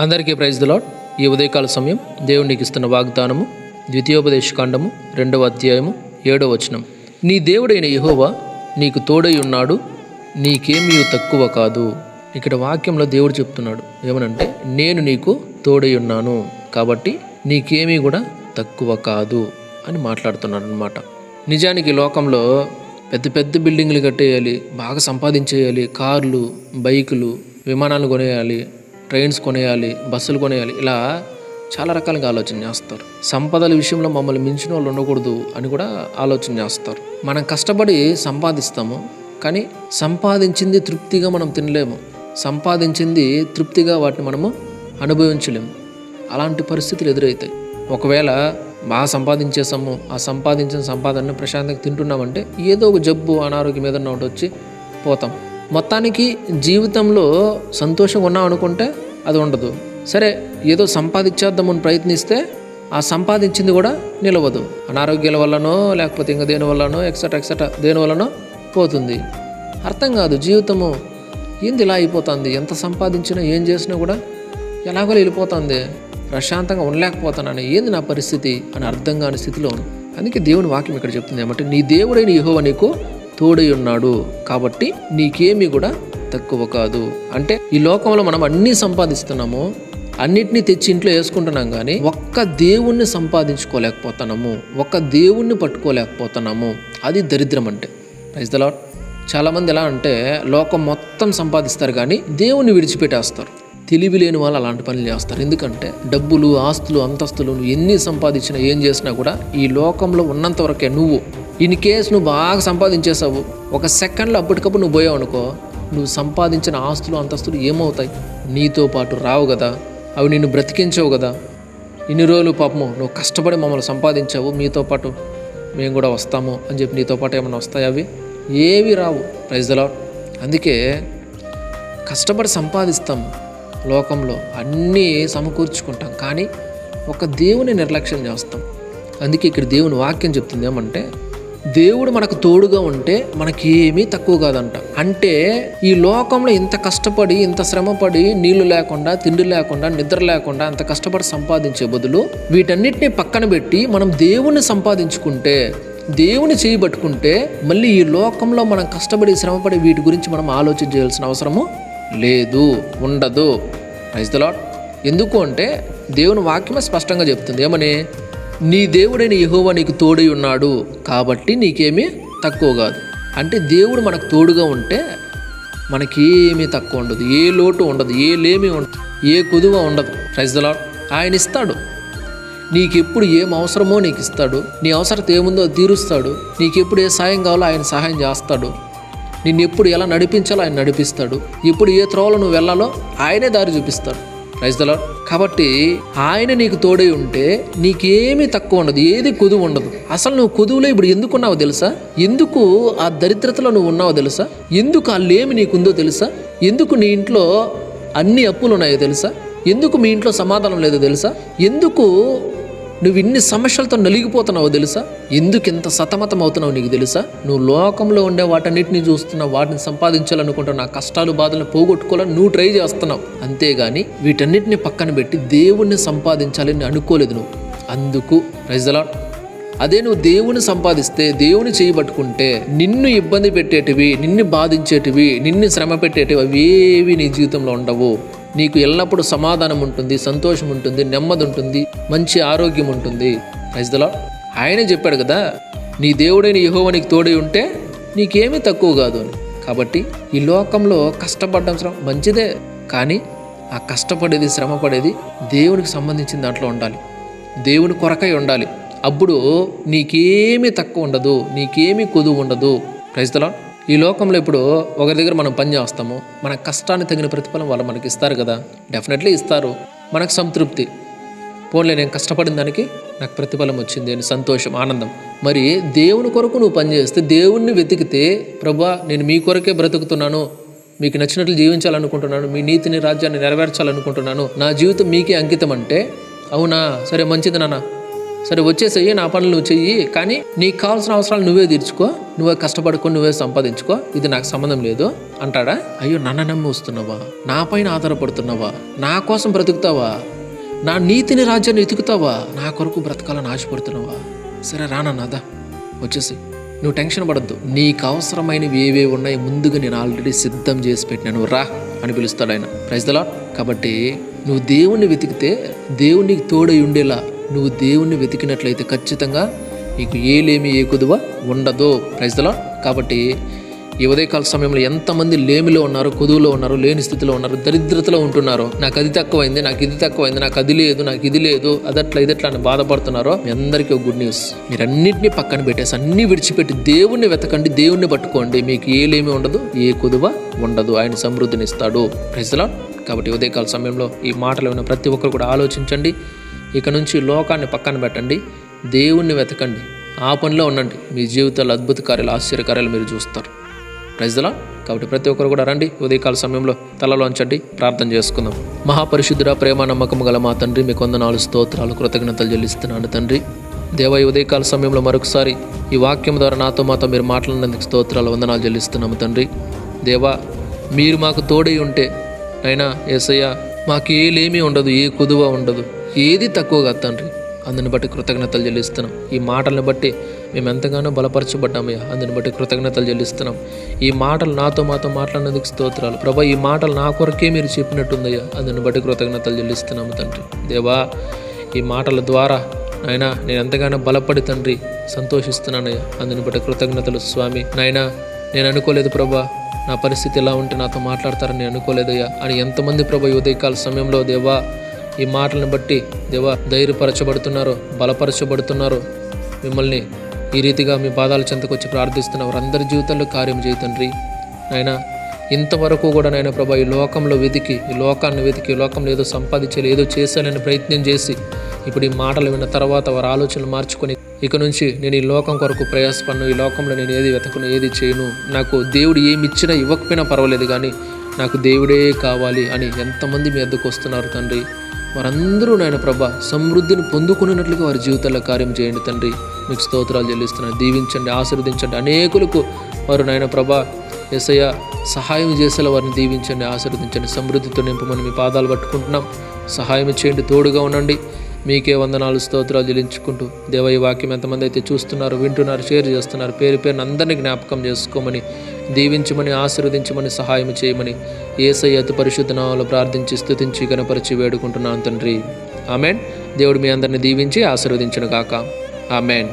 అందరికీ praise the lord. ఈ ఉదయకాల సమయం దేవుడు నీకు ఇస్తున్న వాగ్దానము ద్వితీయోపదేశకాండము 2వ అధ్యాయము 7వ వచనం. నీ దేవుడైన యెహోవా నీకు తోడై ఉన్నాడు, నీకేమీ తక్కువ కాదు. ఇక్కడ వాక్యంలో దేవుడు చెప్తున్నాడు ఏమనంటే, నేను నీకు తోడై ఉన్నాను కాబట్టి నీకేమీ కూడా తక్కువ కాదు అని మాట్లాడుతున్నాడు అనమాట. నిజానికి లోకంలో పెద్ద పెద్ద బిల్డింగ్లు కట్టేయాలి, బాగా సంపాదించేయాలి, కార్లు, బైకులు, విమానాలు కొనేయాలి, ట్రైన్స్ కొనేయాలి, బస్సులు కొనేయాలి, ఇలా చాలా రకాలుగా ఆలోచన చేస్తారు. సంపదల విషయంలో మమ్మల్ని మించిన వాళ్ళు ఉండకూడదు అని కూడా ఆలోచన చేస్తారు. మనం కష్టపడి సంపాదిస్తాము, కానీ సంపాదించింది తృప్తిగా మనం తినలేము, సంపాదించింది తృప్తిగా వాటిని మనము అనుభవించలేము. అలాంటి పరిస్థితులు ఎదురవుతాయి. ఒకవేళ బాగా సంపాదించేసాము, ఆ సంపాదించిన సంపాదనను ప్రశాంతంగా తింటున్నామంటే ఏదో ఒక జబ్బు, అనారోగ్యం ఏదన్నా ఒకటి వచ్చి పోతాం. మొత్తానికి జీవితంలో సంతోషంగా ఉన్నాం అనుకుంటే అది ఉండదు. సరే, ఏదో సంపాదించేద్దామని ప్రయత్నిస్తే ఆ సంపాదించింది కూడా నిలవదు. అనారోగ్యాల వల్లనో లేకపోతే ఇంకా దేని వల్లనో ఎక్సెట్రా దేని వల్లనో పోతుంది. అర్థం కాదు జీవితము ఏంది ఇలా అయిపోతుంది. ఎంత సంపాదించినా ఏం చేసినా కూడా ఎలాగో వెళ్ళిపోతుంది, ప్రశాంతంగా ఉండలేకపోతానని, ఏంది నా పరిస్థితి అని అర్థం కాని స్థితిలో ఉంది. అందుకే దేవుని వాక్యం ఇక్కడ చెప్తుంది ఏమంటే, నీ దేవుడైన యెహోవా నీకు తోడై ఉన్నాడు కాబట్టి నీకేమీ కూడా తక్కువ కాదు. అంటే ఈ లోకంలో మనం అన్నీ సంపాదిస్తున్నాము, అన్నిటినీ తెచ్చి ఇంట్లో వేసుకుంటున్నాం, కానీ ఒక్క దేవుణ్ణి సంపాదించుకోలేకపోతున్నాము, ఒక్క దేవుణ్ణి పట్టుకోలేకపోతున్నాము. అది దరిద్రం అంటే. Praise the lord. చాలామంది ఎలా అంటే లోకం మొత్తం సంపాదిస్తారు కానీ దేవుణ్ణి విడిచిపెట్టేస్తారు. తెలివి లేని వాళ్ళు అలాంటి పనులు చేస్తారు. ఎందుకంటే డబ్బులు, ఆస్తులు, అంతస్తులు నువ్వు ఎన్ని సంపాదించినా ఏం చేసినా కూడా ఈ లోకంలో ఉన్నంత వరకే. నువ్వు ఇన్ కేసు నువ్వు బాగా సంపాదించేసావు, ఒక సెకండ్లో అప్పటికప్పుడు నువ్వు పోయావు అనుకో, నువ్వు సంపాదించిన ఆస్తులు, అంతస్తులు ఏమవుతాయి? నీతో పాటు రావు కదా, అవి నిన్ను బ్రతికించవు కదా. ఇన్ని రోజులు పాపము నువ్వు కష్టపడి మమ్మల్ని సంపాదించావు, మీతో పాటు మేము కూడా వస్తాము అని చెప్పి నీతో పాటు ఏమైనా వస్తాయి? అవి ఏవి రావు. Praise the lord. అందుకే కష్టపడి సంపాదిస్తాము, లోకంలో అన్నీ సమకూర్చుకుంటాం, కానీ ఒక దేవుని నిర్లక్ష్యం చేస్తాం. అందుకే ఇక్కడ దేవుని వాక్యం చెప్తుంది ఏమంటే, దేవుడు మనకు తోడుగా ఉంటే మనకి ఏమీ తక్కువ కాదంట. అంటే ఈ లోకంలో ఇంత కష్టపడి, ఇంత శ్రమపడి, నీళ్లు లేకుండా, తిండి లేకుండా, నిద్ర లేకుండా అంత కష్టపడి సంపాదించే బదులు వీటన్నిటిని పక్కన పెట్టి మనం దేవుణ్ణి సంపాదించుకుంటే, దేవుని చేయబట్టుకుంటే, మళ్ళీ ఈ లోకంలో మనం కష్టపడి శ్రమపడి వీటి గురించి మనం ఆలోచన చేయాల్సిన అవసరము లేదు, ఉండదు. Praise the lord. ఎందుకు అంటే దేవుని వాక్యమే స్పష్టంగా చెప్తుంది ఏమని, నీ దేవుడైన యెహోవా నీకు తోడై ఉన్నాడు కాబట్టి నీకేమీ తక్కువ కాదు. అంటే దేవుడు మనకు తోడుగా ఉంటే మనకేమీ తక్కువ ఉండదు, ఏ లోటు ఉండదు, ఏ లేమి ఉండదు, ఏ కుదువ ఉండదు. Praise the lord. ఆయన ఇస్తాడు, నీకెప్పుడు ఏం అవసరమో నీకు ఇస్తాడు, నీ అవసరత ఏముందో తీరుస్తాడు, నీకెప్పుడు ఏ సాయం కావాలో ఆయన సహాయం చేస్తాడు, నిన్ను ఎప్పుడు ఎలా నడిపించాలో ఆయన నడిపిస్తాడు, ఎప్పుడు ఏ త్రోవలో నువ్వు వెళ్ళాలో ఆయనే దారి చూపిస్తాడు. Praise the lord. కాబట్టి ఆయన నీకు తోడై ఉంటే నీకేమీ తక్కువ ఉండదు, ఏది కొదువు ఉండదు. అసలు నువ్వు కొదువులో ఇప్పుడు ఎందుకున్నావో తెలుసా? ఎందుకు ఆ దరిద్రతలో నువ్వు ఉన్నావో తెలుసా? ఎందుకు ఆ లేమి నీకుందో తెలుసా? ఎందుకు నీ ఇంట్లో అన్ని అప్పులు ఉన్నాయో తెలుసా? ఎందుకు మీ ఇంట్లో సమాధానం లేదో తెలుసా? ఎందుకు నువ్వు ఇన్ని సమస్యలతో నలిగిపోతున్నావో తెలుసా? ఎందుకు ఇంత సతమతం అవుతున్నావు నీకు తెలుసా? నువ్వు లోకంలో ఉండే వాటన్నిటిని చూస్తున్నావు, వాటిని సంపాదించాలనుకుంటున్నావు, నా కష్టాలు, బాధలను పోగొట్టుకోవాలని నువ్వు ట్రై చేస్తున్నావు. అంతేగాని వీటన్నిటిని పక్కన పెట్టి దేవుణ్ణి సంపాదించాలని అనుకోలేదు నువ్వు. అందుకు ప్రైజ్ ది లార్డ్. అదే నువ్వు దేవుని సంపాదిస్తే, దేవుని చేయబట్టుకుంటే, నిన్ను ఇబ్బంది పెట్టేటివి, నిన్ను బాధించేటివి, నిన్ను శ్రమ పెట్టేటివి అవేవి నీ జీవితంలో ఉండవు. నీకు ఎల్లప్పుడూ సమాధానం ఉంటుంది, సంతోషం ఉంటుంది, నెమ్మది ఉంటుంది, మంచి ఆరోగ్యం ఉంటుంది. Praise the lord. ఆయనే చెప్పాడు కదా, నీ దేవుడైన యెహోవా నీకు తోడై ఉంటే నీకేమీ తక్కువ కాదు అని. కాబట్టి ఈ లోకంలో కష్టపడడం శ్రమ మంచిదే, కానీ ఆ కష్టపడేది, శ్రమపడేది దేవునికి సంబంధించిన దాంట్లో ఉండాలి, దేవుని కొరకై ఉండాలి. అప్పుడు నీకేమీ తక్కువ ఉండదు, నీకేమీ కొదువు ఉండదు. Praise the lord. ఈ లోకంలో ఇప్పుడు ఒకరి దగ్గర మనం పని చేస్తాము, మన కష్టానికి తగిన ప్రతిఫలం వాళ్ళు మనకి ఇస్తారు కదా, డెఫినెట్లీ ఇస్తారు. మనకు సంతృప్తి, పోన్లే నేను కష్టపడిన దానికి నాకు ప్రతిఫలం వచ్చింది అని సంతోషం, ఆనందం. మరి దేవుని కొరకు నువ్వు పనిచేస్తే, దేవుణ్ణి వెతికితే, ప్రభువా నేను మీ కొరకే బ్రతుకుతున్నాను, మీకు నచ్చినట్లు జీవించాలనుకుంటున్నాను, మీ నీతిని, రాజ్యాన్ని నెరవేర్చాలనుకుంటున్నాను, నా జీవితం మీకే అంకితం అంటే, అవునా, సరే మంచిది నాన్న, సరే వచ్చేసేయి, నా పనులు నువ్వు చెయ్యి, కానీ నీకు కావాల్సిన అవసరాలు నువ్వే తీర్చుకో, నువ్వే కష్టపడుకో, నువ్వే సంపాదించుకో, ఇది నాకు సంబంధం లేదు అంటాడా? అయ్యో, నన్ను నమ్మి వస్తున్నావా, నా పైన ఆధారపడుతున్నావా, నా కోసం బ్రతుకుతావా, నా నీతిని రాజ్యాన్ని వెతుకుతావా, నా కొరకు బ్రతకాలని ఆశపడుతున్నావా? సరే రానన్నాదా, వచ్చేసి, నువ్వు టెన్షన్ పడద్దు, నీకు అవసరమైనవి ఏవే ఉన్నాయి ముందుగా నేను ఆల్రెడీ సిద్ధం చేసి పెట్టినాను, రా అని పిలుస్తాడు ఆయన. Praise the lord. కాబట్టి నువ్వు దేవుణ్ణి వెతికితే దేవునికి తోడై ఉండేలా నువ్వు దేవుణ్ణి వెతికినట్లయితే ఖచ్చితంగా నీకు ఏ కొదువ ఉండదు. Praise the lord. కాబట్టి ఈ ఉదయకాల సమయంలో ఎంతమంది లేమిలో ఉన్నారు, కొదువులో ఉన్నారు, లేని స్థితిలో ఉన్నారు, దరిద్రతలో ఉంటున్నారో, నాకు అది తక్కువైంది, నాకు ఇది తక్కువైంది, నాకు అది లేదు, నాకు ఇది లేదు, అదట్లా ఇదట్లా అని బాధపడుతున్నారో మీ అందరికీ ఒక గుడ్ న్యూస్. మీరు అన్నింటినీ పక్కన పెట్టేసి అన్ని విడిచిపెట్టి దేవుణ్ణి వెతకండి, దేవుణ్ణి పట్టుకోండి, మీకు లేమి ఉండదు, ఏ కొదువ ఉండదు, ఆయన సమృద్ధినిస్తాడు. Praise the lord. కాబట్టి ఉదయకాల సమయంలో ఈ మాటలు విన్న ప్రతి ఒక్కరు కూడా ఆలోచించండి. ఇక నుంచి లోకాన్ని పక్కన పెట్టండి, దేవుణ్ణి వెతకండి, ఆ పనిలో ఉండండి. మీ జీవితాల్లో అద్భుత కార్యాలు, ఆశ్చర్యకార్యాలు మీరు చూస్తారు. Praise the lord. కాబట్టి ప్రతి ఒక్కరు కూడా రండి, ఉదయకాల సమయంలో తలలో ఉంచండి, ప్రార్థన చేసుకుందాం. మహాపరిశుద్ధుడా, ప్రేమ నమ్మకం గల మా తండ్రి, మీకు వందనాలు, స్తోత్రాలు, కృతజ్ఞతలు చెల్లిస్తున్నాను తండ్రి. దేవా, ఈ ఉదయకాల సమయంలో మరొకసారి ఈ వాక్యం ద్వారా నాతో మాతో మీరు మాట్లాడినందుకు స్తోత్రాలు, వందనాలు చెల్లిస్తున్నాము తండ్రి. దేవా, మీరు మాకు తోడై ఉంటే అయినా యేసయ్య మాకు లేమీ ఉండదు, ఏ కొదువ ఉండదు, ఏది తక్కువగా తండ్రి. అందుని బట్టి కృతజ్ఞతలు చెల్లిస్తున్నాం. ఈ మాటలను బట్టి మేము ఎంతగానో బలపరచబడ్డామయ్యా, అందుని బట్టి కృతజ్ఞతలు చెల్లిస్తున్నాం. ఈ మాటలు నాతో మాతో మాట్లాడినందుకు స్తోత్రాలు ప్రభా. ఈ మాటలు నా కొరకే మీరు చెప్పినట్టుందయ్యా, అందుని బట్టి కృతజ్ఞతలు చెల్లిస్తున్నాము తండ్రి. దేవా, ఈ మాటల ద్వారా నాయనా నేను ఎంతగానో బలపడి తండ్రి సంతోషిస్తున్నానయ్యా, అందుని బట్టి కృతజ్ఞతలు స్వామి. నాయనా, నేను అనుకోలేదు ప్రభా, నా పరిస్థితి ఎలా ఉంటే నాతో మాట్లాడతారని నేను అనుకోలేదయ్యా అని ఎంతమంది ప్రభా ఈ ఉదయకాల సమయంలో దేవా ఈ మాటలను బట్టి దేవా ధైర్యపరచబడుతున్నారు, బలపరచబడుతున్నారు. మిమ్మల్ని ఈ రీతిగా మీ పాదాల చెంతకొచ్చి ప్రార్థిస్తున్న వారందరి జీవితాల్లో కార్యం చేయి తండ్రి. నాయన ఇంతవరకు కూడా నాయన ప్రభా ఈ లోకంలో వెతికి, ఈ లోకాన్ని వెతికి, ఈ లోకంలో ఏదో సంపాదించాలి, ఏదో చేశానని ప్రయత్నం చేసి ఇప్పుడు ఈ మాటలు విన్న తర్వాత వారి ఆలోచనలు మార్చుకొని ఇక నుంచి నేను ఈ లోకం కొరకు ప్రయాసపడను, ఈ లోకంలో నేను ఏది వెతకను, ఏది చేయను, నాకు దేవుడు ఏమి ఇచ్చినా ఇవ్వకపోయినా పర్వాలేదు కానీ నాకు దేవుడే కావాలి అని ఎంతమంది మీ వద్దకు వస్తున్నారు తండ్రి. వారందరూ నాయన ప్రభా సమృద్ధిని పొందుకున్నట్లుగా వారి జీవితాల్లో కార్యం చేయండి తండ్రి. మీకు స్తోత్రాలు చెల్లిస్తున్నాను. దీవించండి, ఆశీర్వదించండి. అనేకులకు వారు నాయన ప్రభా యేసయ్య సహాయం చేసేలా వారిని దీవించండి, ఆశీర్వదించండి, సమృద్ధితో నింపమని మీ పాదాలు పట్టుకుంటున్నాం. సహాయం చేయండి, తోడుగా ఉండండి. మీకే వందనాలు, స్తోత్రాలు చెల్లించుకుంటూ దేవ ఈ వాక్యం ఎంతమంది అయితే చూస్తున్నారు, వింటున్నారు, షేర్ చేస్తున్నారు, పేరు పేరుని అందరినీ జ్ఞాపకం చేసుకోమని, దీవించమని, ఆశీర్వదించమని, సహాయం చేయమని యేసయ్య అతి పరిశుద్ధ నామములో ప్రార్థించి స్తుతించి గణపరిచి వేడుకుంటున్నాను తండ్రి. ఆమెన్. దేవుడు మీ అందరిని దీవించి ఆశీర్వదించును గాక. ఆమెన్.